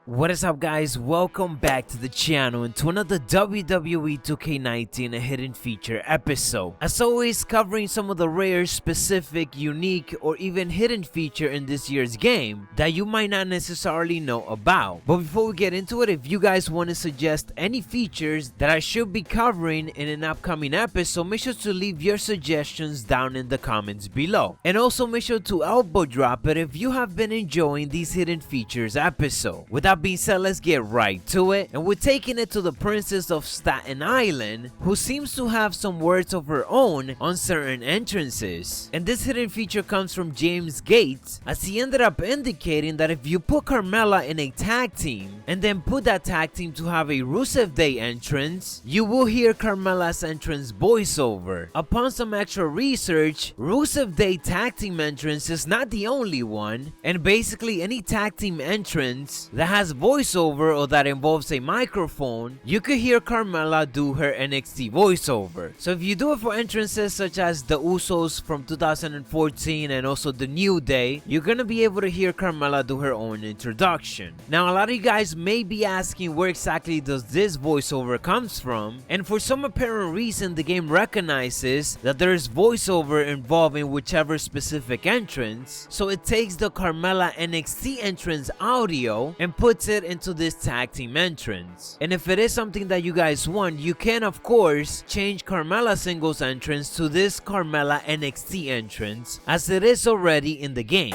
What is up, guys? Welcome back to the channel and to another WWE 2K19 hidden feature episode. As always, covering some of the rare, specific, unique, or even hidden feature in this year's game that you might not necessarily know about. But before we get into it, if you guys want to suggest any features that I should be covering in an upcoming episode, make sure to leave your suggestions down in the comments below. And also make sure to elbow drop it if you have been enjoying these hidden features episode. Without being said, let's get right to it, and we're taking it to the Princess of Staten Island, who seems to have some words of her own on certain entrances. And this hidden feature comes from James Gates, as he ended up indicating that if you put Carmella in a tag team and then put that tag team to have a Rusev Day entrance, you will hear Carmella's entrance voiceover. Upon some extra research, Rusev Day tag team entrance is not the only one, and basically any tag team entrance that has voiceover or that involves a microphone, you could hear Carmella do her NXT voiceover. So if you do it for entrances such as the Usos from 2014 and also the New Day, you're gonna be able to hear Carmella do her own introduction. Now, a lot of you guys may be asking where exactly does this voiceover comes from, and for some apparent reason the game recognizes that there is voiceover involving whichever specific entrance, so it takes the Carmella NXT entrance audio and puts it into this tag team entrance. And if it is something that you guys want, you can of course change Carmella singles entrance to this Carmella NXT entrance, as it is already in the game.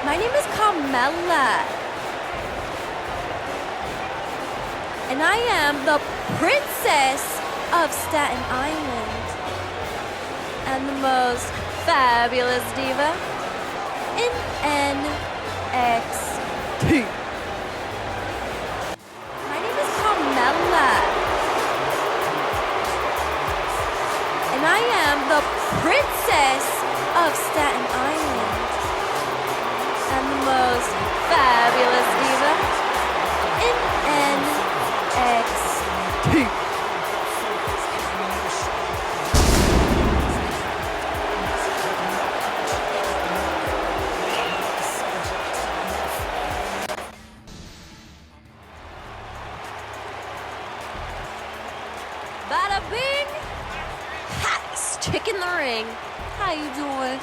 My name is Carmella, and I am the Princess of Staten Island, and the most fabulous diva in NXT. My name is Carmella, and I am the Princess of Staten Island, and the most fabulous diva in NXT. Bada bing! Hot stick in the ring. How you doing?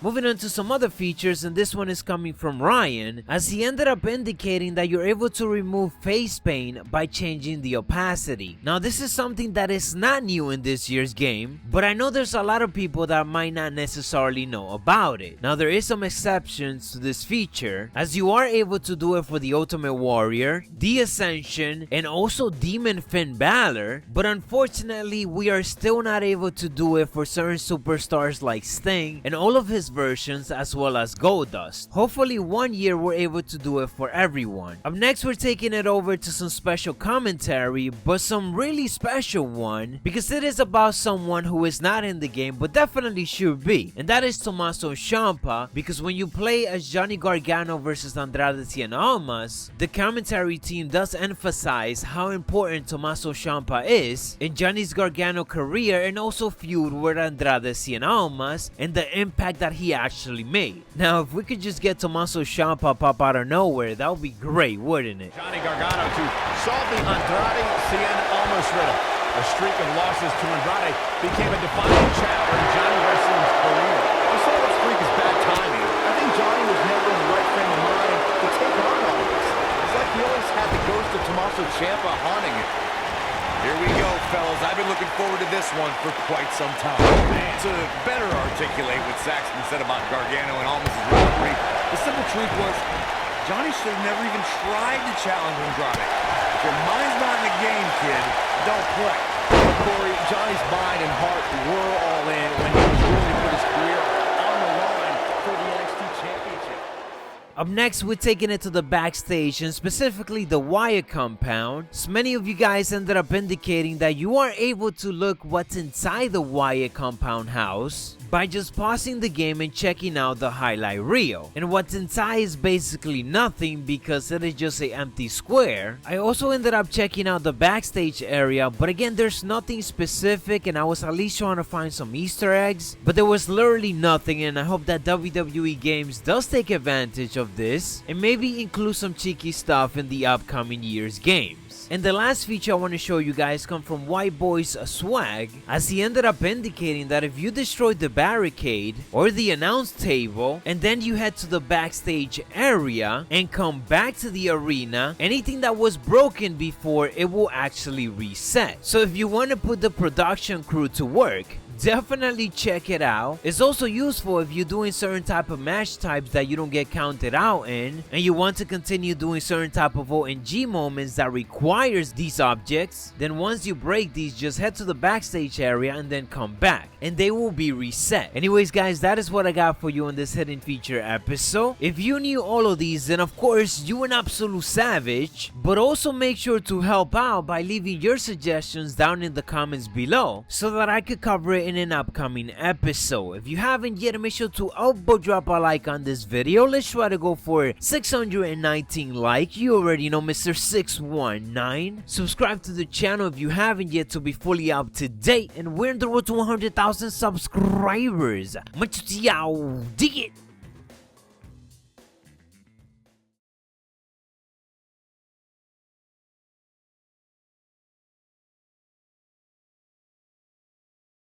Moving on to some other features, and this one is coming from Ryan, as he ended up indicating that you're able to remove face paint by changing the opacity. Now, this is something that is not new in this year's game, but I know there's a lot of people that might not necessarily know about it. Now, there is some exceptions to this feature, as you are able to do it for the Ultimate Warrior, the Ascension, and also Demon Finn Balor, but unfortunately we are still not able to do it for certain superstars like Sting and all of his versions, as well as Goldust. Hopefully one year we're able to do it for everyone. Up next, we're taking it over to some special commentary, but some really special one, because it is about someone who is not in the game but definitely should be, and that is Tommaso Ciampa, because when you play as Johnny Gargano versus Andrade Cien Almas, the commentary team does emphasize how important Tommaso Ciampa is in Johnny's Gargano career and also feud with Andrade Cien Almas and the impact that he actually made. Now, if we could just get Tommaso Ciampa pop out of nowhere, that would be great, wouldn't it? Johnny Gargano to solve the Andrade Cien Almas riddle. A streak of losses to Andrade became a defining chapter in Johnny Wrestling's career. We saw that streak as bad timing. I think Johnny was never in the right frame of mind to take on all this. It's like he always had the ghost of Tommaso Ciampa haunting him. Here we go, fellas. I've been looking forward to this one for quite some time. To better articulate what Saxton said about Gargano and Almas' rivalry, the simple truth was, Johnny should have never even tried to challenge Andrade. If your mind's not in the game, kid, don't play. Corey, Johnny's mind and heart were all in when he was willing to put his career on the line for the NXT Championship. Up next, we're taking it to the backstage and specifically the Wyatt compound. So many of you guys ended up indicating that you are able to look what's inside the Wyatt compound house by just pausing the game and checking out the highlight reel. And what's inside is basically nothing because it is just an empty square. I also ended up checking out the backstage area, but again, there's nothing specific, and I was at least trying to find some Easter eggs, but there was literally nothing. And I hope that WWE Games does take advantage of this and maybe include some cheeky stuff in the upcoming year's games. And the last feature I want to show you guys come from White Boy's swag, as he ended up indicating that if you destroyed the barricade or the announce table and then you head to the backstage area and come back to the arena, anything that was broken before, it will actually reset. So if you want to put the production crew to work, definitely check it out. It's also useful if you're doing certain type of match types that you don't get counted out in, and you want to continue doing certain type of ONG moments that requires these objects. Then once you break these, just head to the backstage area and then come back, and they will be reset. Anyways guys, that is what I got for you on this hidden feature episode. If you knew all of these, then of course you're an absolute savage, but also make sure to help out by leaving your suggestions down in the comments below so that I could cover it in an upcoming episode. If you haven't yet, make sure to drop a like on this video. Let's try to go for 619 likes. You already know, Mr. 619. Subscribe to the channel if you haven't yet to be fully up to date, and we're on the road to 100,000 subscribers. Macho T, dig it.